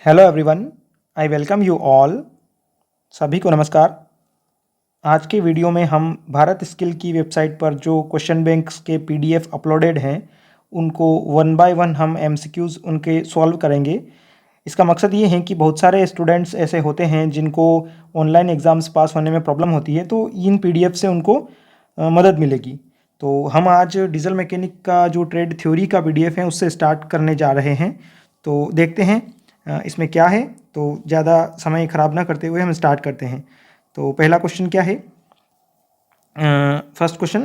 Hello everyone, I welcome you all. सभी को नमस्कार। आज के वीडियो में हम भारत स्किल की वेबसाइट पर जो क्वेश्चन बैंक्स के पीडीएफ अपलोडेड हैं उनको वन बाय वन हम एमसीक्यूज़ उनके सॉल्व करेंगे। इसका मकसद ये है कि बहुत सारे स्टूडेंट्स ऐसे होते हैं जिनको ऑनलाइन एग्ज़ाम्स पास होने में प्रॉब्लम होती है, तो इन पीडीएफ से उनको मदद मिलेगी। तो हम आज डीजल मैकेनिक का जो ट्रेड थ्योरी का पीडीएफ है उससे स्टार्ट करने जा रहे हैं। तो देखते हैं इसमें क्या है। तो ज़्यादा समय ख़राब ना करते हुए हम स्टार्ट करते हैं। तो पहला क्वेश्चन क्या है? First question,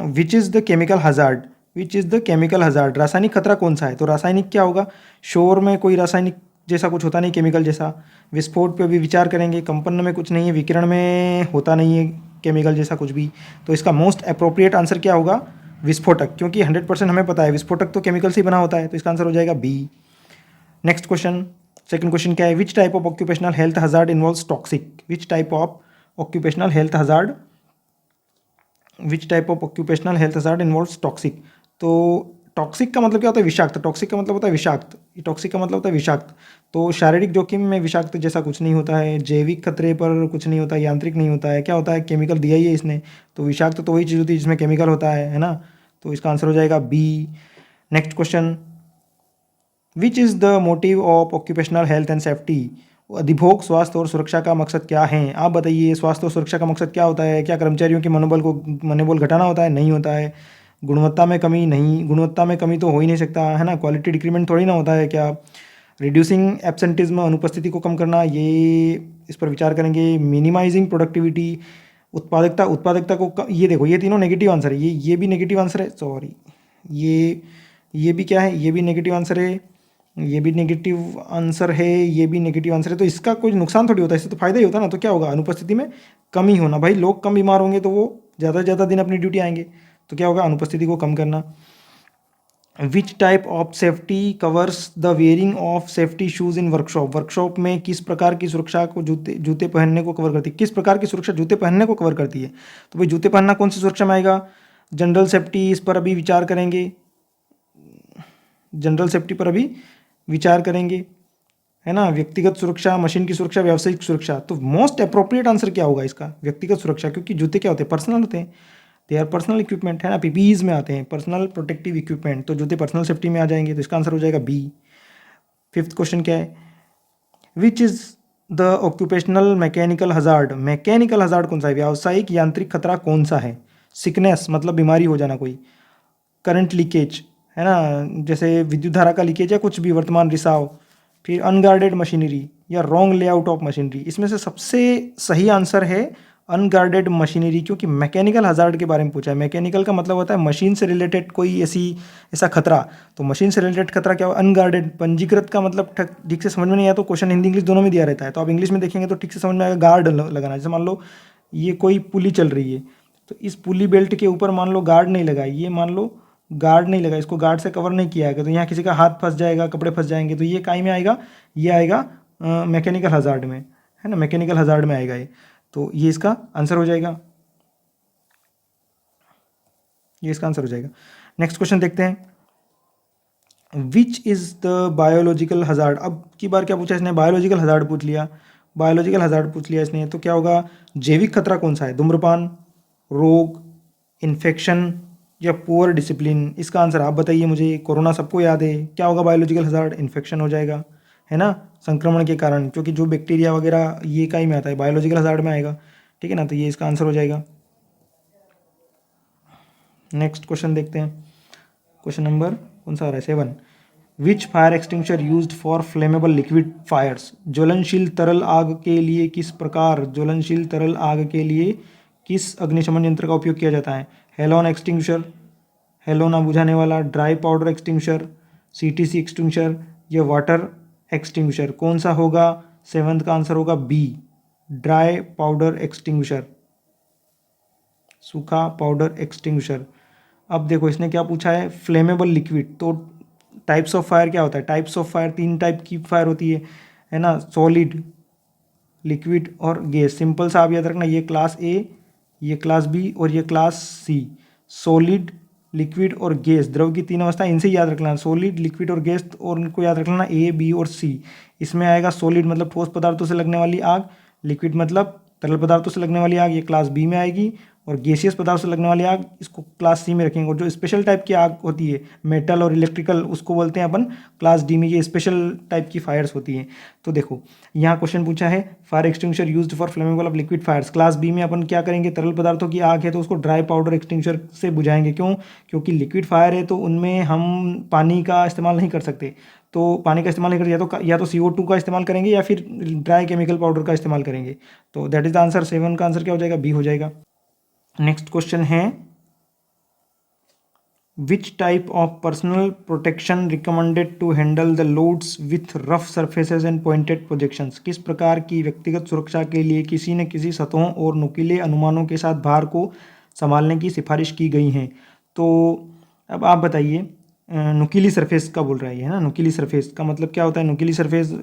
which is the chemical hazard? Which is the chemical hazard? रासायनिक खतरा कौन सा है? तो रासायनिक क्या होगा? शोर में कोई रासायनिक जैसा कुछ होता नहीं, केमिकल जैसा। विस्फोट पे भी विचार करेंगे, कंपन में कुछ नहीं है, विकिरण में होता नहीं है केमिकल जैसा कुछ भी। तो इसका मोस्ट अप्रोप्रिएट आंसर क्या होगा? विस्फोटक, क्योंकि 100% हमें पता है विस्फोटक तो केमिकल से ही बना होता है। तो इसका आंसर हो जाएगा B. Next question, second question क्या है? Which type of occupational health hazard involves toxic? Which type of occupational health hazard which type of occupational health hazard involves toxic? तो टॉक्सिक का मतलब क्या होता है? विषाक्त। टॉक्सिक का मतलब होता है विषाक्त। टॉक्सिक का मतलब होता है विषाक्त। तो शारीरिक जोखिम में विषाक्त जैसा कुछ नहीं होता है, जैविक खतरे पर कुछ नहीं होता है, यांत्रिक नहीं होता है। क्या होता है? केमिकल दिया ही है इसने। तो विषाक्त तो वही चीज़ होती है जिसमें केमिकल होता है ना। तो इसका आंसर हो जाएगा B. Next question, which is the motive of occupational health and safety? अधिभोग स्वास्थ्य और सुरक्षा का मकसद क्या है? आप बताइए, स्वास्थ्य और सुरक्षा का मकसद क्या होता है? क्या कर्मचारियों के मनोबल घटाना होता है? नहीं होता है। गुणवत्ता में कमी? नहीं, गुणवत्ता में कमी तो हो ही नहीं सकता है ना। क्वालिटी डिक्रीमेंट थोड़ी ना होता है। क्या रिड्यूसिंग एब्सेंटिज्म, अनुपस्थिति को कम करना, ये इस पर विचार करेंगे। मिनिमाइजिंग प्रोडक्टिविटी, उत्पादकता, ये देखो, ये तीनों नेगेटिव आंसर है। ये भी नेगेटिव आंसर है, सॉरी। ये भी क्या है? ये भी नेगेटिव आंसर है। ये भी नेगेटिव आंसर है। ये भी नेगेटिव आंसर है। तो इसका कोई नुकसान थोड़ी होता है, इससे तो फायदा ही होता है ना। तो क्या होगा? अनुपस्थिति में कमी होना। भाई लोग कम बीमार होंगे तो वो ज़्यादा से ज़्यादा दिन अपनी ड्यूटी आएंगे। तो क्या होगा? अनुपस्थिति को कम करना। विच type of safety covers the wearing of safety shoes in workshop? Workshop में किस प्रकार की सुरक्षा को जूते जूते पहनने को कवर करती है? किस प्रकार की सुरक्षा जूते पहनने को कवर करती है? तो भाई जूते पहनना कौन सी सुरक्षा में आएगा? जनरल सेफ्टी, इस पर अभी विचार करेंगे। जनरल सेफ्टी पर अभी विचार करेंगे, है ना। व्यक्तिगत सुरक्षा, मशीन की सुरक्षा, व्यावसायिक सुरक्षा। तो मोस्ट अप्रोप्रिएट आंसर क्या होगा इसका? व्यक्तिगत सुरक्षा, क्योंकि जूते क्या होते हैं? पर्सनल होते हैं। दे आर पर्सनल इक्विपमेंट, है ना। पीपीईज में आते हैं, पर्सनल प्रोटेक्टिव इक्विपमेंट। तो जूते पर्सनल सेफ्टी में आ जाएंगे। तो इसका आंसर हो जाएगा बी। फिफ्थ क्वेश्चन क्या है? Which is the occupational mechanical hazard? Mechanical hazard कौन सा है? व्यावसायिक यांत्रिक खतरा कौन सा है? सिकनेस मतलब बीमारी हो जाना कोई। करंट लीकेज, है ना, जैसे विद्युत धारा का लीकेज या कुछ भी, वर्तमान रिसाव। फिर अनगार्डेड मशीनरी या रॉन्ग लेआउट ऑफ मशीनरी। इसमें से सबसे सही आंसर है अनगार्डेड मशीनरी, क्योंकि मैकेनिकल हजार्ड के बारे में पूछा है। मैकेनिकल का मतलब होता है मशीन से रिलेटेड कोई ऐसा खतरा। तो मशीन से रिलेटेड खतरा क्या हो? अनगार्डेड। पंजीकृत का मतलब ठीक से समझ में नहीं आया तो क्वेश्चन हिंदी इंग्लिश दोनों में दिया रहता है, तो आप इंग्लिश में देखेंगे तो ठीक से समझ में आएगा। गार्ड लगाना, जैसे मान लो ये कोई पुली चल रही है, तो इस पुली बेल्ट के ऊपर मान लो गार्ड नहीं लगा, ये मान लो गार्ड नहीं लगा, इसको गार्ड से कवर नहीं किया है, तो यहाँ किसी का हाथ फंस जाएगा, कपड़े फंस जाएंगे। तो ये काई में आएगा? ये आएगा मैकेनिकल हजार्ड में, है ना। मैकेनिकल हजार्ड में आएगा ये। तो ये इसका आंसर हो जाएगा। ये इसका आंसर हो जाएगा। नेक्स्ट क्वेश्चन देखते हैं। विच इज़ द बायोलॉजिकल हजार्ड? अब की बार क्या पूछा इसने? बायोलॉजिकल हजार्ड पूछ लिया। बायोलॉजिकल हजार्ड पूछ लिया इसने, तो क्या होगा? जैविक खतरा कौन सा है? धूम्रपान, रोग, इन्फेक्शन या पुअर डिसिप्लिन? इसका आंसर आप बताइए मुझे। कोरोना सबको याद है। क्या होगा बायोलॉजिकल हजार्ड? इन्फेक्शन हो जाएगा, है ना, संक्रमण के कारण, क्योंकि जो बैक्टीरिया वगैरह ये का ही में आता है, बायोलॉजिकल हजार्ड में आएगा। ठीक है ना, तो ये इसका आंसर हो जाएगा। नेक्स्ट क्वेश्चन देखते हैं। क्वेश्चन नंबर कौन सा आ रहा है? 7। Which fire extinguisher used for flammable liquid fires? ज्वलनशील तरल आग के लिए किस प्रकार, ज्वलनशील तरल आग के लिए किस अग्निशमन यंत्र का उपयोग किया जाता है? हेलोन एक्सटिंग्विशर, हेलोना बुझाने वाला, dry powder extinguisher, CTC extinguisher या वाटर एक्सटिंग्विशर? कौन सा होगा? 7th का आंसर होगा बी, ड्राई पाउडर एक्सटिंग्विशर, सूखा पाउडर एक्सटिंग्विशर। अब देखो इसने क्या पूछा है? Flammable liquid. तो टाइप्स ऑफ फायर क्या होता है? टाइप्स ऑफ फायर, 3 टाइप की फायर होती है ना। सॉलिड, लिक्विड और गैस। सिंपल सा आप याद रखना, ये क्लास ए, ये क्लास बी और ये क्लास सी। सॉलिड, लिक्विड और गैस, द्रव की तीन अवस्था, इनसे याद रख लेना, सॉलिड, लिक्विड और गैस, और उनको याद रख लेना ए, बी और सी। इसमें आएगा सॉलिड मतलब ठोस पदार्थों से लगने वाली आग, लिक्विड मतलब तरल पदार्थों से लगने वाली आग, ये क्लास बी में आएगी, और गैसियस पदार्थ से लगने वाली आग इसको क्लास सी में रखेंगे। और जो स्पेशल टाइप की आग होती है मेटल और इलेक्ट्रिकल, उसको बोलते हैं अपन क्लास डी में, ये स्पेशल टाइप की फायर्स होती हैं। तो देखो यहाँ क्वेश्चन पूछा है fire extinguisher used for flammable of liquid fires, class B में अपन क्या करेंगे, तरल पदार्थों की आग है तो उसको ड्राई पाउडर एक्सटिंग्विशर से बुझाएंगे। क्यों? क्योंकि लिक्विड फायर है तो उनमें हम पानी का इस्तेमाल नहीं कर सकते, तो पानी का इस्तेमाल नहीं कर, या तो CO2 का इस्तेमाल करेंगे या फिर ड्राई केमिकल पाउडर का इस्तेमाल करेंगे। तो दैट इज द आंसर, 7 का आंसर क्या हो जाएगा, बी हो जाएगा। नेक्स्ट क्वेश्चन है which type of personal protection recommended to handle the loads with rough surfaces and pointed projections, किस प्रकार की व्यक्तिगत सुरक्षा के लिए किसी न किसी सतहों और नुकीले अनुमानों के साथ भार को संभालने की सिफारिश की गई हैं। तो अब आप बताइए, नुकीली सरफेस का बोल रहा है ना, नुकीली सरफेस का मतलब क्या होता है, नुकीली सरफेस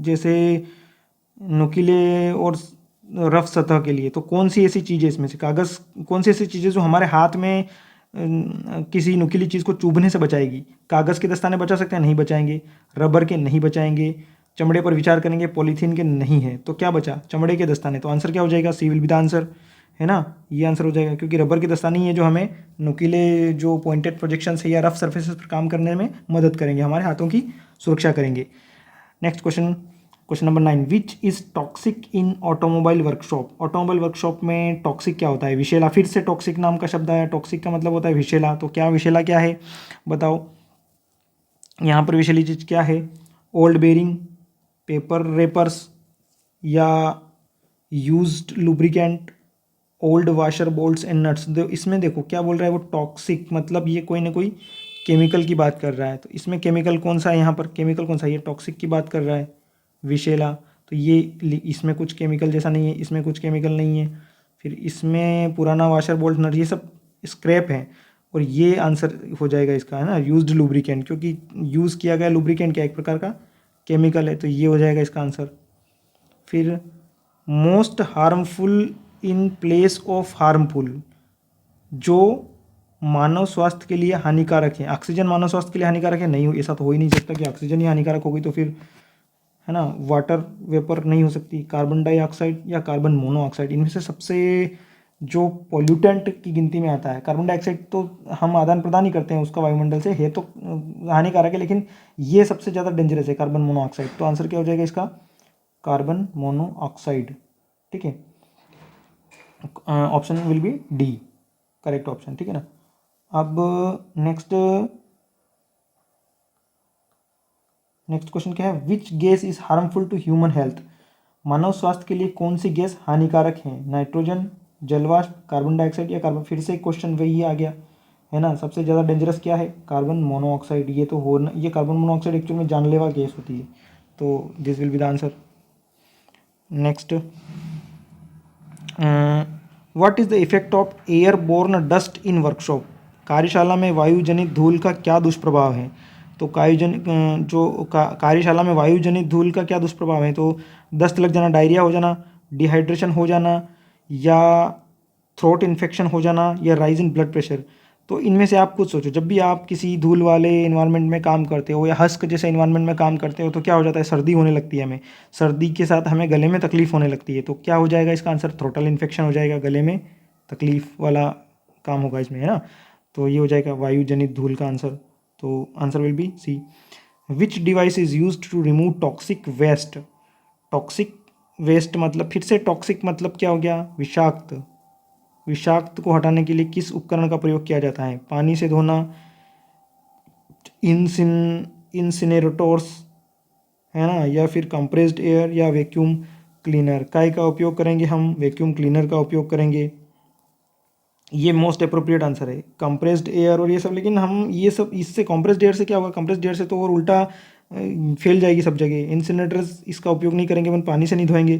जैसे नुकीले और रफ सतह के लिए, तो कौन सी ऐसी चीज़ें इसमें से, कागज़, कौन सी ऐसी चीज़ें जो हमारे हाथ में किसी नुकीली चीज़ को चुभने से बचाएगी। कागज़ के दस्ताने बचा सकते हैं, नहीं बचाएंगे। रबर के नहीं बचाएंगे। चमड़े पर विचार करेंगे, पॉलीथीन के नहीं है, तो क्या बचा, चमड़े के दस्ताने। तो आंसर क्या हो जाएगा, सी विल बी द आंसर, है ना, ये आंसर हो जाएगा, क्योंकि रबर के दस्ताने ही है जो हमें नुकीले जो पॉइंटेड प्रोजेक्शन है या रफ सर्फेसेस पर काम करने में मदद करेंगे, हमारे हाथों की सुरक्षा करेंगे। Next question, question number 9, which is toxic in automobile workshop, automobile workshop में टॉक्सिक क्या होता है, विषैला। फिर से टॉक्सिक नाम का शब्द आया, टॉक्सिक का मतलब होता है विषैला, तो क्या विषैला क्या है बताओ, यहाँ पर विषैली चीज़ क्या है, ओल्ड बेरिंग, पेपर रेपर्स, या used lubricant, old washer bolts and nuts. इसमें देखो क्या बोल रहा है वो, टॉक्सिक मतलब ये कोई ना कोई केमिकल की बात कर रहा है, तो इसमें केमिकल कौन सा है, यहाँ पर केमिकल कौन सा है, ये टॉक्सिक की बात कर रहा है विषैला, तो ये इसमें कुछ केमिकल जैसा नहीं है, इसमें कुछ केमिकल नहीं है, फिर इसमें पुराना वाशर बोल्ट नट ये सब स्क्रैप है, और ये आंसर हो जाएगा इसका, है ना, यूज्ड लुब्रिकेंट, क्योंकि यूज़ किया गया लुब्रिकेंट क्या एक प्रकार का केमिकल है, तो ये हो जाएगा इसका आंसर। फिर most harmful in place of harmful, जो मानव स्वास्थ्य के लिए हानिकारक है, ऑक्सीजन मानव स्वास्थ्य के लिए हानिकारक है, नहीं, ऐसा तो हो ही नहीं सकता कि ऑक्सीजन ही हानिकारक होगी, तो फिर है ना वाटर वेपर नहीं हो सकती, कार्बन डाइऑक्साइड या कार्बन मोनोऑक्साइड, इनमें से सबसे जो पॉल्यूटेंट की गिनती में आता है, कार्बन डाइऑक्साइड तो हम आदान प्रदान ही करते हैं उसका वायुमंडल से, है तो हानिकारक है, लेकिन ये सबसे ज़्यादा डेंजरस है कार्बन मोनोऑक्साइड, तो आंसर क्या हो जाएगा इसका, कार्बन मोनोऑक्साइड, ठीक है, option will be D correct option, ठीक है ना। अब नेक्स्ट क्वेश्चन क्या है, which gas is harmful to human health, मानव स्वास्थ्य के लिए कौन सी गैस हानिकारक है, नाइट्रोजन, जलवाष्प, कार्बन डाइऑक्साइड या कार्बन, फिर से क्वेश्चन वही आ गया, है ना, सबसे ज़्यादा डेंजरस क्या है, कार्बन मोनोऑक्साइड, ये तो हो ये कार्बन मोनोऑक्साइड एक्चुअल में जानलेवा गैस होती है, तो this will be the answer. Next, what is the effect of airborne dust in workshop, कार्यशाला में वायुजनित धूल का क्या दुष्प्रभाव है, तो कार्यशाला में वायुजनित धूल का क्या दुष्प्रभाव है, तो दस्त लग जाना, डायरिया हो जाना, डिहाइड्रेशन हो जाना, या थ्रोट इन्फेक्शन हो जाना, या राइज इन ब्लड प्रेशर। तो इनमें से आप खुद सोचो, जब भी आप किसी धूल वाले इन्वायरमेंट में काम करते हो या हस्क जैसे इन्वायरमेंट में काम करते हो, तो क्या हो जाता है, सर्दी होने लगती है हमें, सर्दी के साथ हमें गले में तकलीफ होने लगती है, तो क्या हो जाएगा इसका आंसर, थ्रोटल इन्फेक्शन हो जाएगा, गले में तकलीफ वाला काम होगा इसमें, है ना, तो ये हो जाएगा वायु जनित धूल का आंसर, तो answer will be C. Which device is use to remove toxic waste, toxic waste मतलब, फिर से टॉक्सिक मतलब क्या हो गया, विषाक्त, विषाक्त को हटाने के लिए किस उपकरण का प्रयोग किया जाता है, पानी से धोना, इंसिनेरेटर्स, है ना, या फिर कंप्रेस्ड एयर या वैक्यूम क्लीनर, काय का उपयोग करेंगे हम, वैक्यूम क्लीनर का उपयोग करेंगे, ये मोस्ट अप्रोप्रिएट आंसर है, कंप्रेस्ड एयर और ये सब, लेकिन हम ये सब इससे कंप्रेस्ड एयर से क्या होगा, कंप्रेस्ड एयर से तो और उल्टा फैल जाएगी सब जगह, इंसिनेटर्स इसका उपयोग नहीं करेंगे, अपन पानी से नहीं धोएंगे,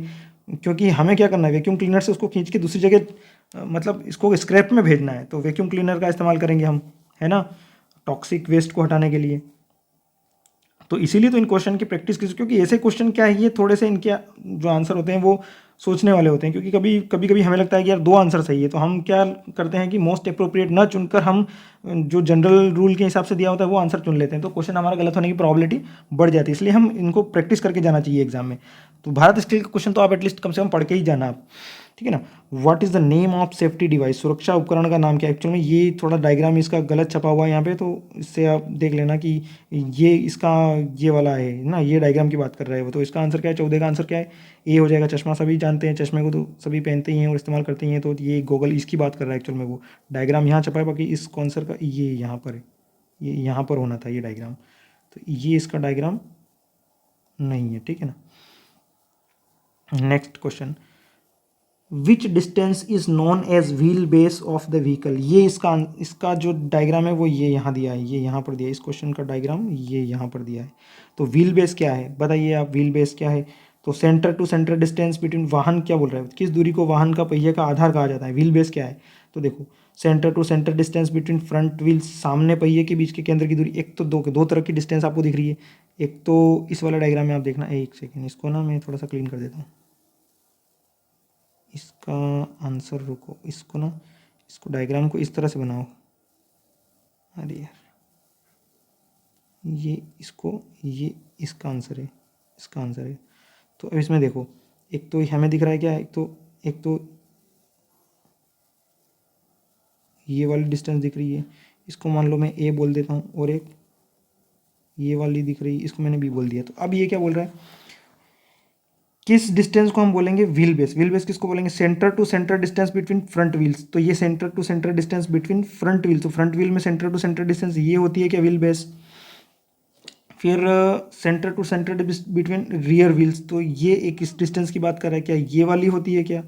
क्योंकि हमें क्या करना है, वैक्यूम क्लीनर से उसको खींच के दूसरी जगह मतलब इसको स्क्रैप में भेजना है, तो वैक्यूम क्लीनर का इस्तेमाल करेंगे हम, है ना, टॉक्सिक वेस्ट को हटाने के लिए। तो इसीलिए तो इन क्वेश्चन की प्रैक्टिस कीजिए, क्योंकि ऐसे क्वेश्चन क्या है, ये थोड़े से इनके जो आंसर होते हैं वो सोचने वाले होते हैं, क्योंकि कभी कभी हमें लगता है कि यार दो आंसर सही है, तो हम क्या करते हैं कि मोस्ट अप्रोप्रिएट न चुनकर हम जो जनरल रूल के हिसाब से दिया होता है वो आंसर चुन लेते हैं, तो क्वेश्चन हमारा गलत होने की प्रॉबिलिटी बढ़ जाती है। इसलिए हम इनको प्रैक्टिस करके जाना चाहिए एग्जाम में। तो भारत स्किल का क्वेश्चन तो आप एटलीस्ट कम से कम पढ़ के ही जाना आप, ठीक है ना। What is the name of safety device, सुरक्षा उपकरण का नाम क्या है। एक्चुअल में ये थोड़ा डायग्राम इसका गलत छपा हुआ है यहाँ पे, तो इससे आप देख लेना कि ये इसका ये वाला है ना, ये डायग्राम की बात कर रहा है वो। तो इसका आंसर क्या है, 14 का आंसर क्या है, ए हो जाएगा। चश्मा सभी जानते हैं, चश्मे को तो सभी पहनते ही हैं और इस्तेमाल करते ही हैं, तो ये गूगल इसकी बात कर रहा है एक्चुअल में। वो डायग्राम यहाँ छपा है, बाकी इस आंसर का ये यहाँ पर है, ये यहाँ पर होना था ये डायग्राम, तो ये इसका डायग्राम नहीं है, ठीक है ना। Next question, which distance is known as wheel base of the vehicle. ये इसका जो डायग्राम है वो ये यहाँ दिया है, ये यहाँ पर दिया है। इस क्वेश्चन का डायग्राम ये यहाँ पर दिया है। तो व्हील बेस क्या है बताइए आप, व्हील बेस क्या है। तो centre to centre distance between, वाहन क्या बोल रहा है, किस दूरी को वाहन का पहिए का आधार कहा जाता है। व्हील बेस क्या है, तो देखो centre to centre distance between front wheel, सामने पहिए के बीच के केंद्र की दूरी। एक तो दो तरह की डिस्टेंस आपको दिख रही है। एक तो इस वाला डायग्राम में आप देखना, एक सेकेंड इसको ना मैं थोड़ा सा क्लीन कर देता हूँ। इसका आंसर रुको, इसको ना, इसको डायग्राम को इस तरह से बनाओ। अरे यार, ये इसका आंसर है, इसका आंसर है। तो अब इसमें देखो, एक तो हमें दिख रहा है क्या, एक तो ये वाली डिस्टेंस दिख रही है, इसको मान लो मैं ए बोल देता हूँ, और एक ये वाली दिख रही है, इसको मैंने बी बोल दिया। तो अब ये क्या बोल रहा है, किस डिस्टेंस को हम बोलेंगे व्हील बेस। व्हील बेस किसको बोलेंगे, centre to centre distance between front wheels. तो ये centre to centre distance between front wheel, तो फ्रंट व्हील में सेंटर टू सेंटर डिस्टेंस ये होती है क्या, व्हील बेस। फिर centre to centre between rear wheels, तो ये एक इस डिस्टेंस की बात कर रहा है क्या, ये वाली होती है क्या,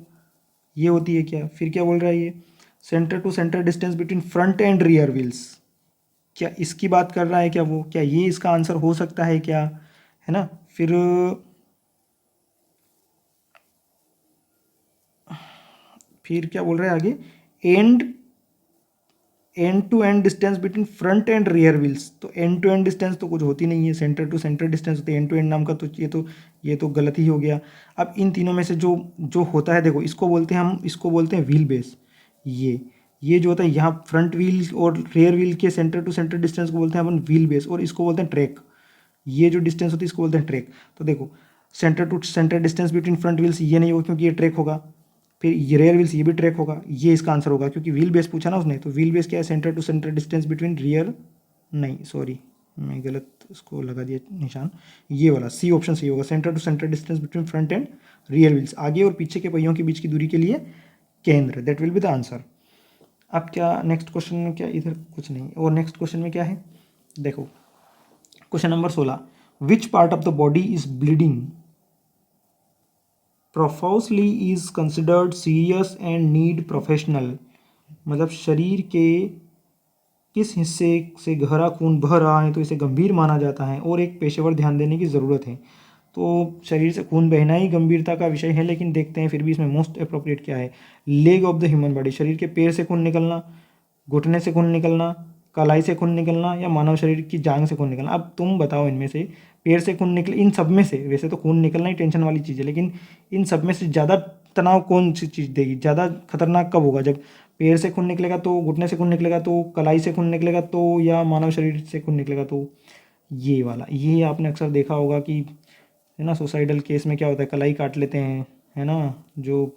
ये होती है क्या। फिर क्या बोल रहा है ये, centre to centre distance between front and rear wheels, क्या इसकी बात कर रहा है क्या वो, क्या ये इसका आंसर हो सकता है क्या, है ना। फिर क्या बोल रहा है आगे, end to end distance between front and rear wheels. तो एंड टू एंड डिस्टेंस तो कुछ होती नहीं है, सेंटर टू सेंटर डिस्टेंस होती है। एंड टू एंड नाम का तो ये तो गलत ही हो गया। अब इन तीनों में से जो जो होता है, देखो इसको बोलते हैं हम, इसको बोलते हैं व्हील बेस। ये जो होता है यहाँ फ्रंट व्हील और रियर व्हील के सेंटर टू सेंटर डिस्टेंस को बोलते हैं अपन व्हील बेस, और इसको बोलते हैं ट्रैक। ये जो डिस्टेंस होती है इसको बोलते हैं ट्रैक। तो देखो centre to centre distance between front wheels ये नहीं होगा क्योंकि ये ट्रैक होगा। फिर ये रियर व्हील्स ये भी ट्रैक होगा, ये इसका आंसर होगा क्योंकि व्हील बेस पूछा ना उसने। तो व्हील बेस क्या है, centre to centre distance between rear, नहीं सॉरी मैं गलत उसको लगा दिया निशान, ये वाला सी ऑप्शन सही होगा, centre to centre distance between front and rear wheels, आगे और पीछे के पहियों के बीच की दूरी के लिए केंद्र, that will be the answer. अब क्या नेक्स्ट क्वेश्चन में, क्या इधर कुछ नहीं, और नेक्स्ट क्वेश्चन में क्या है, देखो question number 16, which part of the body is bleeding profusely is considered serious and need professional. मतलब शरीर के किस हिस्से से गहरा खून बह रहा है तो इसे गंभीर माना जाता है और एक पेशेवर ध्यान देने की ज़रूरत है। तो शरीर से खून बहना ही गंभीरता का विषय है, लेकिन देखते हैं फिर भी इसमें मोस्ट अप्रोप्रिएट क्या है। Leg of the human body, शरीर के पैर से खून निकलना, घुटने से खून निकलना, कलाई से खून निकलना, या मानव शरीर की जांग से खून निकलना। अब तुम बताओ इनमें से, पैर से खून निकले, इन सब में से वैसे तो खून निकलना ही टेंशन वाली चीज़ है, लेकिन इन सब में से ज़्यादा तनाव कौन सी चीज़ देगी, ज़्यादा खतरनाक कब होगा, जब पैर से खून निकलेगा तो, घुटने से खून निकलेगा तो, कलाई से खून निकलेगा तो, या मानव शरीर से खून निकलेगा तो। ये वाला, ये आपने अक्सर देखा होगा कि, है ना, सुसाइडल केस में क्या होता है, कलाई काट लेते हैं, है ना, जो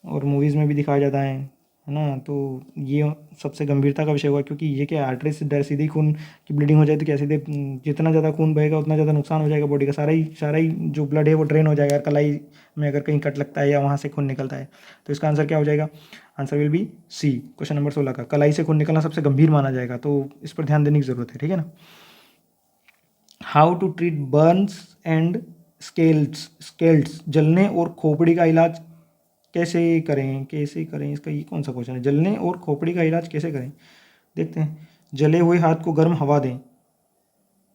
और मूवीज़ में भी दिखाया जाता है ना। तो ये सबसे गंभीरता का विषय हुआ, क्योंकि ये क्या आर्टरी से सीधी खून की ब्लीडिंग हो जाए तो क्या सीधे जितना ज़्यादा खून बहेगा उतना ज़्यादा नुकसान हो जाएगा बॉडी का, सारा ही जो ब्लड है वो ड्रेन हो जाएगा। कलाई में अगर कहीं कट लगता है या वहाँ से खून निकलता है, तो इसका आंसर क्या हो जाएगा, answer will be C, question number 16 का। कलाई से खून निकलना सबसे गंभीर माना जाएगा, तो इस पर ध्यान देने की ज़रूरत है, ठीक है ना। How to treat burns and scalds, जलने और खोपड़ी का इलाज कैसे करें, इसका ये कौन सा क्वेश्चन है, जलने और खोपड़ी का इलाज कैसे करें। देखते हैं, जले हुए हाथ को गर्म हवा दें।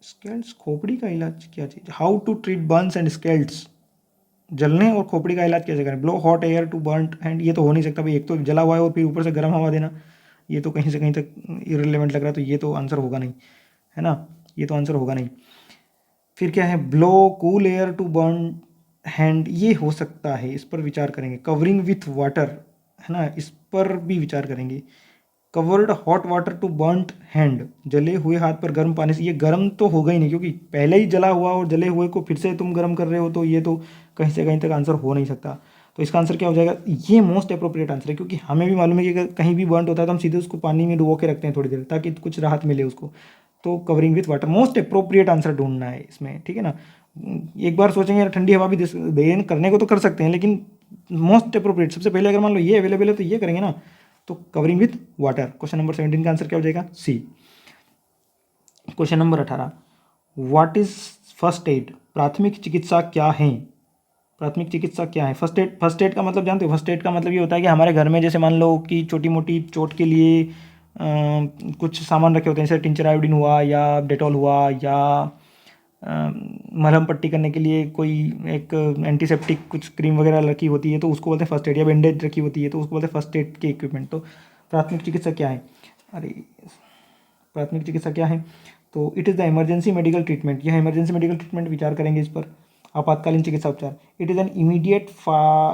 स्केल्ड्स, खोपड़ी का इलाज क्या चीज़, how to treat burns and scalds, जलने और खोपड़ी का इलाज कैसे करें। Blow hot air to burn hand, ये तो हो नहीं सकता भाई, एक तो जला हुआ है और फिर ऊपर से गर्म हवा देना, ये तो कहीं से कहीं तक इररिलेवेंट लग रहा है, तो ये तो आंसर होगा नहीं, है ना, ये तो आंसर होगा नहीं। फिर क्या है, blow cool air to burn hand, ये हो सकता है, इस पर विचार करेंगे। कवरिंग विथ वाटर, है ना, इस पर भी विचार करेंगे। Covered hot water to burnt hand, जले हुए हाथ पर गर्म पानी से, ये गर्म तो होगा ही नहीं क्योंकि पहले ही जला हुआ और जले हुए को फिर से तुम गर्म कर रहे हो, तो ये तो कहीं से कहीं तक आंसर हो नहीं सकता। तो इसका आंसर क्या हो जाएगा? ये मोस्ट अप्रोप्रिएट आंसर है, क्योंकि हमें भी मालूम है कि अगर कहीं भी बर्नट होता है तो हम सीधे उसको पानी में डुबो के रखते हैं थोड़ी देर, ताकि कुछ राहत मिले उसको। तो covering with water most appropriate answer ढूंढना है इसमें, ठीक है ना। एक बार सोचेंगे यार ठंडी हवा भी देन करने को तो कर सकते हैं, लेकिन मोस्ट अप्रोप्रिएट सबसे पहले अगर मान लो ये अवेलेबल है तो ये करेंगे ना। तो covering with water, question number 17 का आंसर क्या हो जाएगा? C. Question number 18, what is first aid, प्राथमिक चिकित्सा क्या है? प्राथमिक चिकित्सा क्या है? फर्स्ट एड का मतलब जानते हो? फर्स्ट एड का मतलब ये होता है कि हमारे घर में जैसे मान लो कि छोटी मोटी चोट के लिए कुछ सामान रखे होते हैं, जैसे टिंचर आयोडीन हुआ या डेटॉल हुआ, या मलहम पट्टी करने के लिए कोई एक एंटीसेप्टिक कुछ क्रीम वगैरह रखी होती है तो उसको बोलते हैं फर्स्ट एड, या बैंडेज रखी होती है तो उसको बोलते हैं फर्स्ट एड के इक्विपमेंट। तो प्राथमिक चिकित्सा क्या है? अरे, प्राथमिक चिकित्सा क्या है? तो it is the emergency medical treatment, यह इमरजेंसी मेडिकल ट्रीटमेंट विचार करेंगे इस पर। आपातकालीन चिकित्सा उपचार, it is an immediate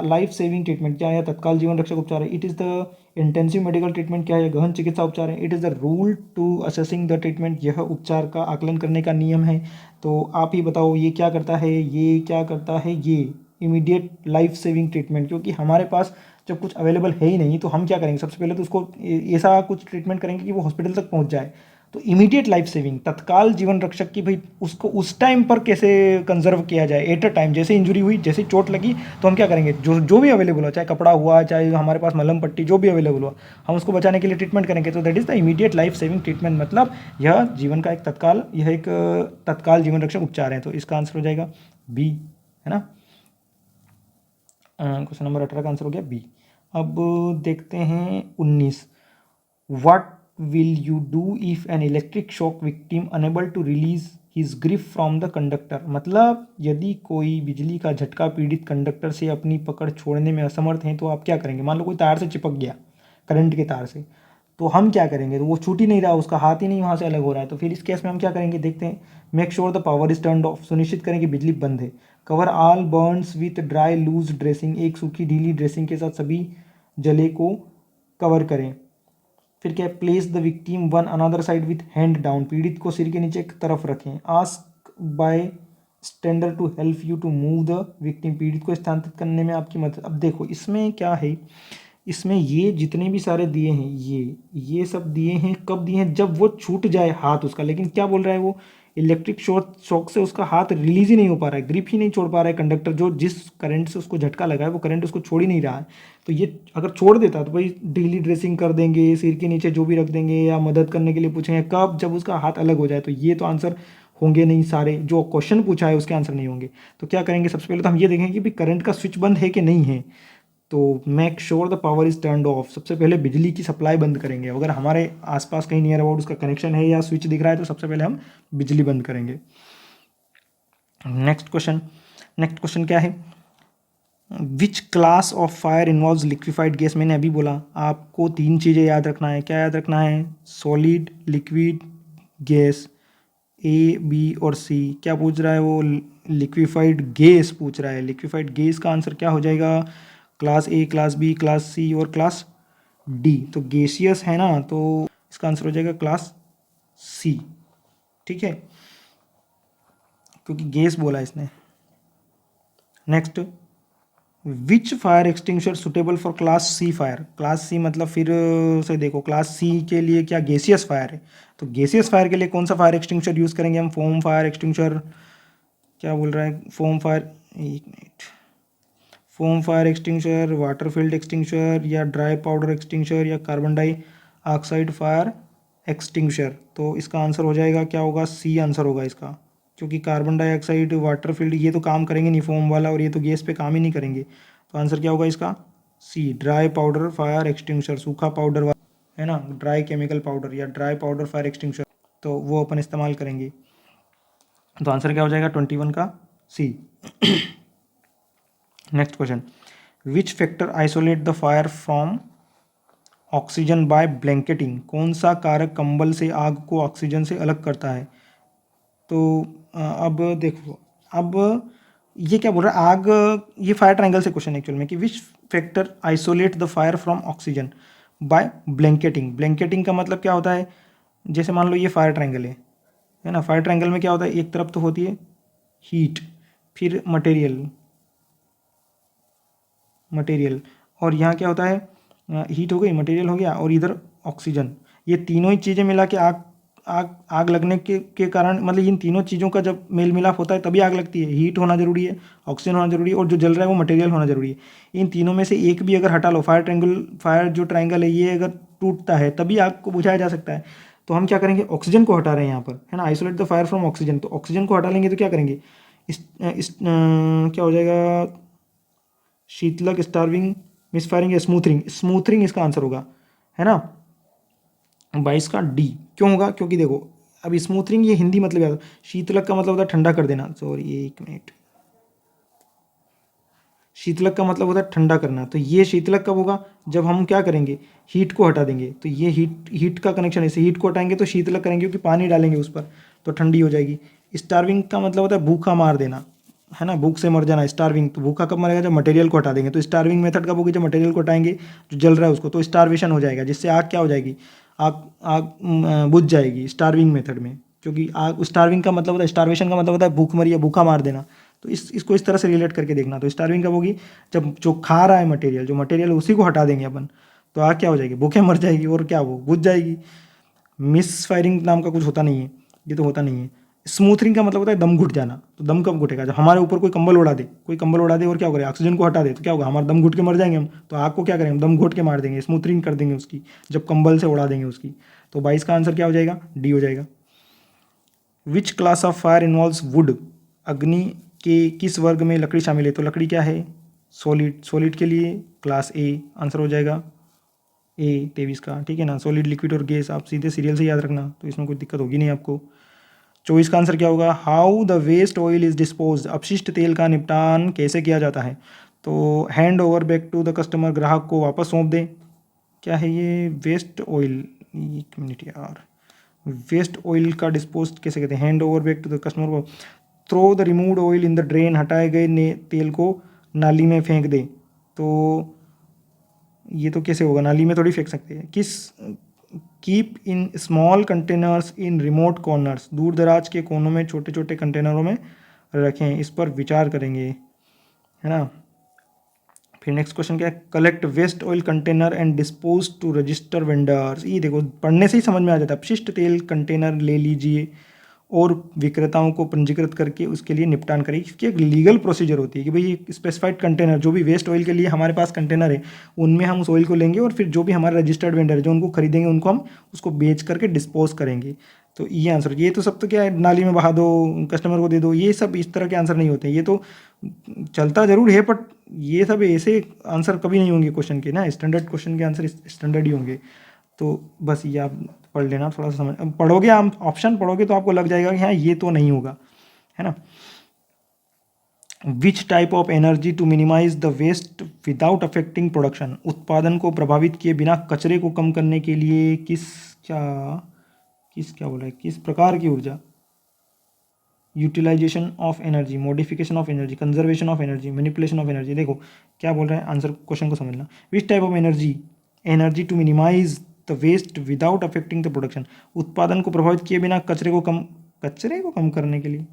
life saving treatment, क्या है? तत्काल जीवन रक्षक उपचार है। It is the intensive medical treatment, क्या है? गहन चिकित्सा उपचार है। It is the rule to assessing the treatment, यह उपचार का आकलन करने का नियम है। तो आप ही बताओ ये क्या करता है, ये क्या करता है? ये इमीडिएट लाइफ सेविंग ट्रीटमेंट, क्योंकि हमारे पास जब कुछ अवेलेबल है ही नहीं तो हम क्या करेंगे? सबसे पहले तो उसको ऐसा कुछ ट्रीटमेंट करेंगे कि वो हॉस्पिटल तक पहुंच जाए। तो इमीडिएट लाइफ सेविंग, तत्काल जीवन रक्षक की भाई उसको उस टाइम पर कैसे कंजर्व किया जाए, एट अ टाइम, जैसे इंजरी हुई, जैसे चोट लगी तो हम क्या करेंगे? जो जो भी अवेलेबल हो, चाहे कपड़ा हुआ, चाहे हमारे पास मलहम पट्टी, जो भी अवेलेबल हुआ, हम उसको बचाने के लिए ट्रीटमेंट करेंगे। तो that is the immediate life saving treatment, मतलब यह जीवन का एक तत्काल, यह एक तत्काल जीवन रक्षक उपचार है। तो इसका आंसर हो जाएगा बी, है ना। क्वेश्चन नंबर 18 का आंसर हो गया बी। अब देखते हैं 19, what will you do if an electric shock victim unable to release his grip from the conductor, मतलब यदि कोई बिजली का झटका पीड़ित कंडक्टर से अपनी पकड़ छोड़ने में असमर्थ हैं तो आप क्या करेंगे? मान लो कोई तार से चिपक गया, करंट के तार से, तो हम क्या करेंगे? तो वो छूट ही नहीं रहा, उसका हाथ ही नहीं वहाँ से अलग हो रहा है, तो फिर इस केस में हम क्या करेंगे? देखते हैं। Make sure the power is turned off, सुनिश्चित करें कि बिजली बंद है। Cover all burns with dry loose dressing, एक सूखी ढीली ड्रेसिंग के साथ सभी जले को कवर करें। फिर क्या है? Place the victim one another side with hand down, पीड़ित को सिर के नीचे एक तरफ रखें। Ask bystander to help you to move the victim, पीड़ित को स्थानांतरित करने में आपकी मदद। अब देखो इसमें क्या है, इसमें ये जितने भी सारे दिए हैं, ये सब दिए हैं, कब दिए हैं? जब वो छूट जाए हाथ उसका। लेकिन क्या बोल रहा है वो? इलेक्ट्रिक शॉक से उसका हाथ रिलीज ही नहीं हो पा रहा है, ग्रिप ही नहीं छोड़ पा रहा है कंडक्टर, जो जिस करंट से उसको झटका लगा है वो करंट उसको छोड़ ही नहीं रहा है। तो ये अगर छोड़ देता तो भाई ढीली ड्रेसिंग कर देंगे, सिर के नीचे जो भी रख देंगे, या मदद करने के लिए पूछेंगे कब? जब उसका हाथ अलग हो जाए। तो ये तो आंसर होंगे नहीं, सारे जो क्वेश्चन पूछा है उसके आंसर नहीं होंगे। तो क्या करेंगे? सबसे पहले तो हम ये देखेंगे कि भाई करंट का स्विच बंद है कि नहीं है। तो make sure the power is turned of, सबसे पहले बिजली की सप्लाई बंद करेंगे। अगर हमारे आसपास कहीं नियर अबाउट उसका कनेक्शन है या स्विच दिख रहा है तो सबसे पहले हम बिजली बंद करेंगे। नेक्स्ट क्वेश्चन क्या है? Which class of fire involves liquefied gas, मैंने अभी बोला आपको 3 चीज़ें याद रखना है। क्या याद रखना है? सॉलिड, लिक्विड, गैस, ए, बी और सी। क्या पूछ रहा है वो? लिक्विफाइड गैस पूछ रहा है। लिक्विफाइड गैस का आंसर क्या हो जाएगा? Class A, class B, class C और क्लास डी। तो गैसियस है ना, तो इसका आंसर हो जाएगा क्लास सी, ठीक है, क्योंकि गैस बोला इसने। Next, which fire extinguisher suitable for class C fire, class C मतलब फिर से देखो क्लास सी के लिए क्या गैसियस फायर है, तो गैसियस फायर के लिए कौन सा फायर एक्सटिंग्विशर यूज़ करेंगे हम? फोम फायर एक्सटिंग्विशर, क्या बोल रहा है? फोम फायर, एक minute, foam fire extinguisher, water field extinguisher, या ड्राई पाउडर एक्सटिंग्विशर, या carbon dioxide fire extinguisher. तो इसका आंसर हो जाएगा, क्या होगा? सी आंसर होगा इसका, क्योंकि कार्बन डाइऑक्साइड, वाटर फील्ड ये तो काम करेंगे नहीं फोम वाला, और ये तो गैस पे काम ही नहीं करेंगे। तो आंसर क्या होगा इसका? सी, ड्राई पाउडर फायर एक्सटिंग्विशर, सूखा पाउडर वाला, है ना, ड्राई केमिकल पाउडर या ड्राई पाउडर फायर एक्सटिंग्विशर, तो वो अपन इस्तेमाल करेंगे। तो आंसर क्या हो जाएगा 21 का? C. Next question, which factor isolate the fire from oxygen by blanketing, कौन सा कारक कंबल से आग को ऑक्सीजन से अलग करता है? तो अब देखो, अब ये क्या बोल रहा है, आग, ये फायर ट्रायंगल से क्वेश्चन एक्चुअल में कि विच factor isolate the fire from oxygen by blanketing. Blanketing का मतलब क्या होता है, जैसे मान लो ये फायर ट्रायंगल है ना, फायर ट्रायंगल में क्या होता है, एक तरफ तो होती है हीट, फिर मटेरियल, मटेरियल, और यहाँ क्या होता है, हीट हो गई, मटेरियल हो गया, और इधर ऑक्सीजन। ये तीनों ही चीज़ें मिला के आग आग आग लगने के कारण, मतलब इन तीनों चीज़ों का जब मेल मिलाप होता है तभी आग लगती है। हीट होना जरूरी है, ऑक्सीजन होना जरूरी है, और जो जल रहा है वो मटेरियल होना जरूरी है। इन तीनों में से एक भी अगर हटा लो, फायर जो ट्रायंगल है ये अगर टूटता है तभी आग को बुझाया जा सकता है। तो हम क्या करेंगे, ऑक्सीजन को हटा रहे हैं यहाँ पर, है ना, isolate the fire from oxygen. तो ऑक्सीजन को हटा लेंगे तो क्या करेंगे, क्या हो जाएगा, शीतलक, स्टार्विंग, मिसफायरिंग या स्मूथरिंग। स्मूथरिंग इसका आंसर होगा, है ना, 22 का डी। क्यों होगा, क्योंकि देखो अब स्मूथरिंग ये हिंदी मतलब याद, शीतलक का मतलब होता है ठंडा कर देना, सॉरी एक मिनट, शीतलक का मतलब होता है ठंडा करना। तो ये शीतलक कब होगा, जब हम क्या करेंगे, हीट को हटा देंगे। तो ये हीट का कनेक्शन ऐसे, हीट को हटाएंगे तो शीतलक करेंगे, क्योंकि पानी डालेंगे उस पर तो ठंडी हो जाएगी। स्टार्विंग का मतलब होता है भूखा मार देना, है ना, भूख से मर जाना। स्टार्विंग तो भूखा कब मरेगा, जब मटेरियल को हटा देंगे। तो स्टार्विंग मेथड कब होगी, जब मटेरियल को हटाएंगे, जो जल रहा है उसको, तो स्टार्वेशन हो जाएगा, जिससे आग क्या हो जाएगी, आग आग बुझ जाएगी स्टार्विंग मेथड में। क्योंकि आग, स्टार्विंग का मतलब होता है, स्टार्वेशन का मतलब होता है भूख मरी या भूखा मार देना। तो इसको इस तरह से रिलेट करके देखना। तो स्टार्विंग कब होगी, जब जो खा रहा है मटेरियल, जो मटेरियल है उसी को हटा देंगे अपन, तो आग क्या हो जाएगी, भूखे मर जाएगी, और क्या वो बुझ जाएगी। मिस फायरिंग नाम का कुछ होता नहीं है, ये तो होता नहीं है। स्मूथरिंग का मतलब होता है दम घुट जाना। तो दम कब घुटेगा, जब हमारे ऊपर कोई कंबल उड़ा दे, कोई कंबल उड़ा दे और क्या करे, ऑक्सीजन को हटा दे, तो क्या होगा, हमारा दम घुट के मर जाएंगे हम। तो आग को क्या करेंगे, दम घुट के मार देंगे, स्मूथरिंग कर देंगे उसकी, जब कंबल से उड़ा देंगे उसकी। तो 22 का आंसर क्या हो जाएगा, डी हो जाएगा। Which class of fire involves would. अग्नि के किस वर्ग में लकड़ी शामिल है। तो लकड़ी क्या है, सॉलिड। सॉलिड के लिए क्लास ए आंसर हो जाएगा, ए 23 का, ठीक है ना। सॉलिड, लिक्विड और गैस आप सीधे सीरियल से याद रखना, तो इसमें कोई दिक्कत होगी नहीं आपको। 24 का आंसर क्या होगा, how the waste oil is dispose. अपशिष्ट तेल का निपटान कैसे किया जाता है। तो hand over back to the customer, ग्राहक को वापस सौंप दें। क्या है ये, वेस्ट ऑयल, एक मिनट यार, वेस्ट ऑयल का डिस्पोज कैसे कहते हैं, hand over back to the customer को, throw the removed oil in the drain, हटाए गए तेल को नाली में फेंक दे। तो ये तो कैसे होगा, नाली में थोड़ी फेंक सकते हैं। किस, keep in small containers in remote corners, दूर दराज के कोनों में छोटे छोटे कंटेनरों में रखें। इस पर विचार करेंगे, है ना। फिर नेक्स्ट क्वेश्चन क्या है, collect waste oil container and dispose to register vendors. ये देखो पढ़ने से ही समझ में आ जाता है। अपशिष्ट तेल कंटेनर ले लीजिए और विक्रेताओं को पंजीकृत करके उसके लिए निपटान करें। इसकी एक लीगल प्रोसीजर होती है कि भाई स्पेसिफाइड कंटेनर, जो भी वेस्ट ऑयल के लिए हमारे पास कंटेनर है, उनमें हम उस ऑयल को लेंगे और फिर जो भी हमारे रजिस्टर्ड वेंडर है जो उनको खरीदेंगे उनको हम उसको बेच करके डिस्पोज करेंगे। तो ये आंसर, ये तो सब तो क्या है, नाली में बहा दो, कस्टमर को दे दो, ये सब इस तरह के आंसर नहीं होते। ये तो चलता जरूर है बट ये सब ऐसे आंसर कभी नहीं होंगे क्वेश्चन के ना। स्टैंडर्ड क्वेश्चन के आंसर स्टैंडर्ड ही होंगे। तो बस ये आप पढ़ लेना, थोड़ा सा समझ, अब पढ़ोगे आप ऑप्शन पढ़ोगे तो आपको लग जाएगा कि हाँ ये तो नहीं होगा, है ना। Which type of energy to minimize the waste without affecting production. उत्पादन को प्रभावित किए बिना कचरे को कम करने के लिए क्या बोला है, किस प्रकार की ऊर्जा। Utilization of energy, modification of energy, conservation of energy, manipulation of energy. देखो क्या बोल रहा है आंसर, क्वेश्चन को समझना। Which type of energy to minimize the waste without affecting the production. उत्पादन को प्रभावित किए बिना कचरे को कम करने के लिए,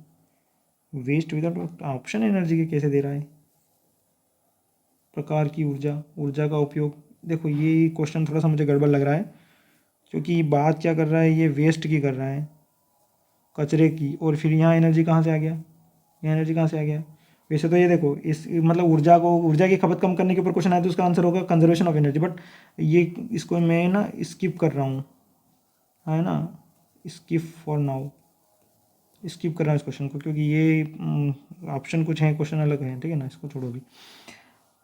वेस्ट विदाउट ऑप्शन एनर्जी के कैसे दे रहा है, प्रकार की ऊर्जा का उपयोग। देखो ये क्वेश्चन थोड़ा सा मुझे गड़बड़ लग रहा है, क्योंकि बात क्या कर रहा है, ये वेस्ट की कर रहा है, कचरे की, और फिर यहाँ एनर्जी कहाँ से आ गया, यहाँ एनर्जी कहाँ से आ गया। वैसे तो ये देखो इस मतलब ऊर्जा की खपत कम करने के ऊपर क्वेश्चन आया तो उसका आंसर होगा कंजर्वेशन ऑफ एनर्जी। बट ये इसको मैं ना स्किप कर रहा हूँ, है ना, स्किप फॉर नाउ, स्किप कर रहा हूँ इस क्वेश्चन को, क्योंकि ये ऑप्शन कुछ हैं, क्वेश्चन अलग हैं, ठीक है ना, इसको छोड़ो भी।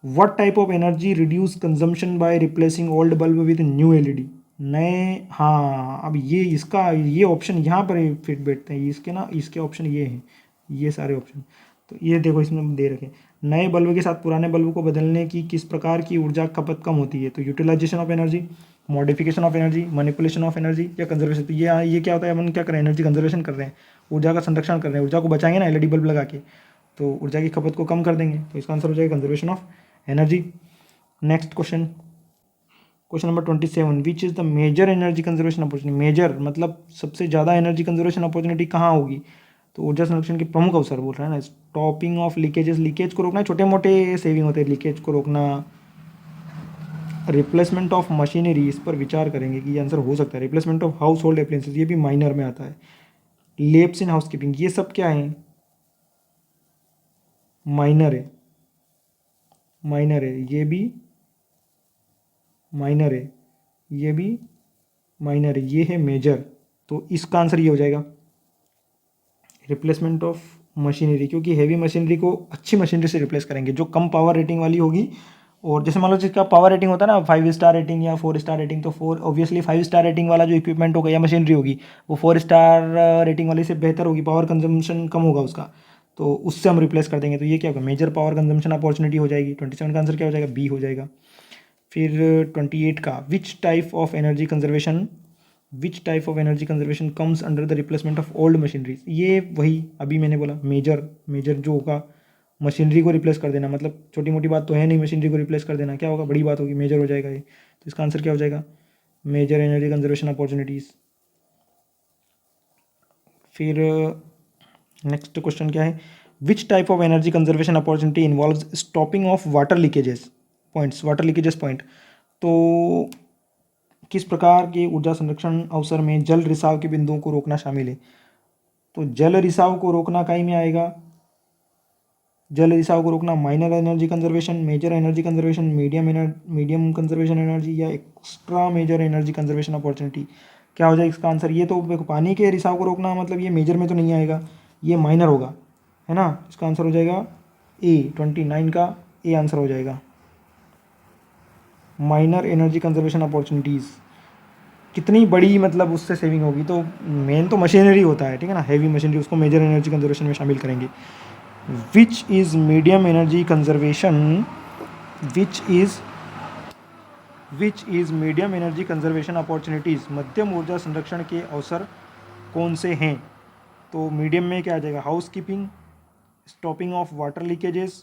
What type of energy reduce consumption by replacing old bulb with new LED. नए, हाँ अब ये इसका ये ऑप्शन यहाँ पर फिट बैठते हैं इसके ना, इसके ऑप्शन ये हैं, ये सारे ऑप्शन। तो ये देखो इसमें दे रखे, नए बल्ब के साथ पुराने बल्ब को बदलने की किस प्रकार की ऊर्जा खपत कम होती है। तो utilization of energy, modification of energy, manipulation of energy या कंजर्वेशन। तो ये क्या होता है, अपन क्या कर रहे हैं, एनर्जी कंजर्वेशन कर रहे हैं, ऊर्जा का संरक्षण कर रहे हैं, ऊर्जा को बचाएंगे ना एलईडी बल्ब लगा के। तो ऊर्जा की खपत को कम कर देंगे, तो इसका आंसर हो जाएगा conservation of energy. Next question, question number 27, which is the major energy conservation opportunity. Major मतलब सबसे ज़्यादा एनर्जी कंजर्वेशन अपॉर्चुनिटी कहाँ होगी, तो ऊर्जा संरक्षण के प्रमुख अवसर बोल रहा है ना। स्टॉपिंग ऑफ लीकेजेस, लीकेज को रोकना, छोटे मोटे सेविंग होते हैं, लीकेज को रोकना। रिप्लेसमेंट ऑफ मशीनरी, इस पर विचार करेंगे कि ये आंसर हो सकता है। Replacement of house hold appliances, ये भी माइनर में आता है। लेप्स इन हाउसकीपिंग, ये सब क्या है, माइनर है, माइनर है, ये भी माइनर है, ये भी माइनर है, ये है मेजर। तो इसका आंसर ये हो जाएगा रिप्लेसमेंट ऑफ मशीनरी, क्योंकि हैवी मशीनरी को अच्छी मशीनरी से रिप्लेस करेंगे जो कम पावर रेटिंग वाली होगी। और जैसे मान लो जिसका पावर रेटिंग होता है ना 5 स्टार रेटिंग या 4 स्टार रेटिंग, तो 4 ऑब्वियसली 5 स्टार रेटिंग वाला जो इक्विपमेंट होगा या मशीनरी होगी वो 4 स्टार रेटिंग वाली से बेहतर होगी, पावर कंजम्पशन कम होगा उसका, तो उससे हम रिप्लेस कर देंगे। तो ये क्या होगा, मेजर पावर कंजम्पशन अपॉर्चुनिटी हो जाएगी। 27 का आंसर क्या हो जाएगा, बी हो जाएगा। फिर 28 का, विच type of energy conservation comes under the replacement of old machineries. ये वही अभी मैंने बोला, मेजर जो होगा मशीनरी को रिप्लेस कर देना, मतलब छोटी मोटी बात तो है नहीं, मशीनरी को रिप्लेस कर देना क्या होगा, बड़ी बात होगी, मेजर हो जाएगा ये। तो इसका आंसर क्या हो जाएगा, मेजर एनर्जी कंजर्वेशन अपॉर्चुनिटीज़। फिर नेक्स्ट क्वेश्चन क्या है, which type of energy conservation opportunity involves stopping of water leakages point. तो किस प्रकार के ऊर्जा संरक्षण अवसर में जल रिसाव के बिंदुओं को रोकना शामिल है। तो जल रिसाव को रोकना कहीं में आएगा, जल रिसाव को रोकना minor energy conservation, major energy conservation, medium conservation energy, या extra major energy conservation opportunity. क्या हो जाएगा इसका आंसर, ये तो देखो पानी के रिसाव को रोकना मतलब ये मेजर में तो नहीं आएगा, ये माइनर होगा, है ना। इसका आंसर हो जाएगा ए, 29 का ए आंसर हो जाएगा, माइनर एनर्जी कंजर्वेशन अपॉर्चुनिटीज़। कितनी बड़ी मतलब उससे सेविंग होगी, तो मेन तो मशीनरी होता है, ठीक है ना, हैवी मशीनरी, उसको मेजर एनर्जी कंजर्वेशन में शामिल करेंगे। Which is medium energy conservation, which is medium energy conservation opportunities, मध्यम ऊर्जा संरक्षण के अवसर कौन से हैं। तो मीडियम में क्या आ जाएगा, house keeping, stopping of water leakages,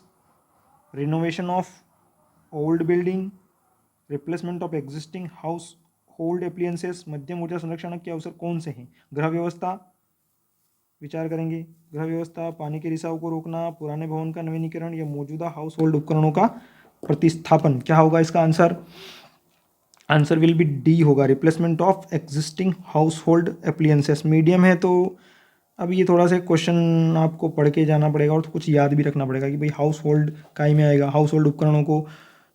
renovation of old building, replacement of existing household appliances. मध्यम ऊर्जा संरक्षण के अवसर कौन से हैं, गृह व्यवस्था, विचार करेंगे, गृह व्यवस्था, पानी के रिसाव को रोकना, पुराने भवन का नवीनीकरण, या मौजूदा हाउस होल्ड उपकरणों का प्रतिस्थापन। क्या होगा इसका answer, answer will be D होगा, replacement of existing household appliances. Medium है तो अब ये थोड़ा सा क्वेश्चन आपको पढ़ के जाना पड़ेगा और तो कुछ याद भी रखना पड़ेगा कि भाई हाउस होल्ड काय में आएगा, हाउस होल्ड उपकरणों को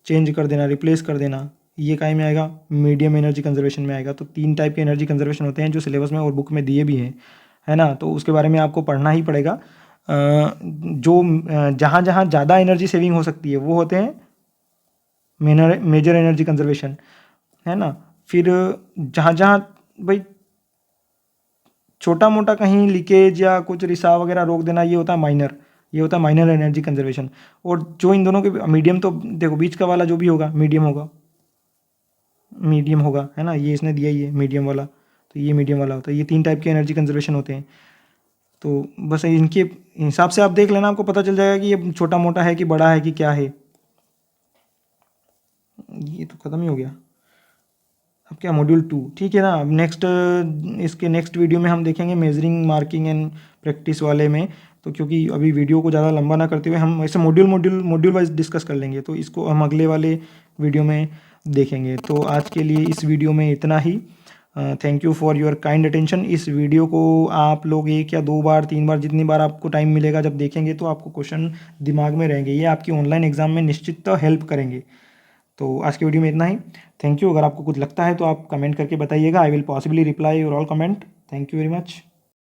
चेंज कर देना, रिप्लेस कर देना, ये काय में आएगा, मीडियम एनर्जी कंजर्वेशन में आएगा। तो 3 टाइप के एनर्जी कंजर्वेशन होते हैं जो सिलेबस में और बुक में दिए भी हैं, है ना, तो उसके बारे में आपको पढ़ना ही पड़ेगा। जो जहाँ जहाँ ज़्यादा एनर्जी सेविंग हो सकती है वो होते हैं मेजर एनर्जी कंजर्वेशन, है ना। फिर जहाँ जहाँ भाई छोटा मोटा कहीं लीकेज या कुछ रिसाव वगैरह रोक देना, ये होता है माइनर, ये होता है माइनर एनर्जी कंजर्वेशन। और जो इन दोनों के मीडियम, तो देखो बीच का वाला जो भी होगा मीडियम होगा, है ना, ये इसने दिया ही है मीडियम वाला, तो ये मीडियम वाला होता है। ये 3 टाइप के एनर्जी कंजर्वेशन होते हैं। तो बस इनके हिसाब से आप देख लेना, आपको पता चल जाएगा कि ये छोटा मोटा है कि बड़ा है कि क्या है। ये तो ख़त्म ही हो गया, अब क्या मॉड्यूल 2, ठीक है ना। अब नेक्स्ट इसके नेक्स्ट वीडियो में हम देखेंगे मेजरिंग, मार्किंग एंड प्रैक्टिस वाले में। तो क्योंकि अभी वीडियो को ज़्यादा लंबा ना करते हुए हम ऐसे मॉड्यूल वाइज डिस्कस कर लेंगे, तो इसको हम अगले वाले वीडियो में देखेंगे। तो आज के लिए इस वीडियो में इतना ही। Thank you for your kind attention. इस वीडियो को आप लोग 1 या 2 बार 3 बार जितनी बार आपको टाइम मिलेगा जब देखेंगे तो आपको क्वेश्चन दिमाग में रहेंगे, ये आपकी ऑनलाइन एग्जाम में निश्चित हेल्प करेंगे। तो आज की वीडियो में इतना ही, थैंक यू। अगर आपको कुछ लगता है तो आप कमेंट करके बताइएगा, I will possibly reply your all comment. Thank you very much.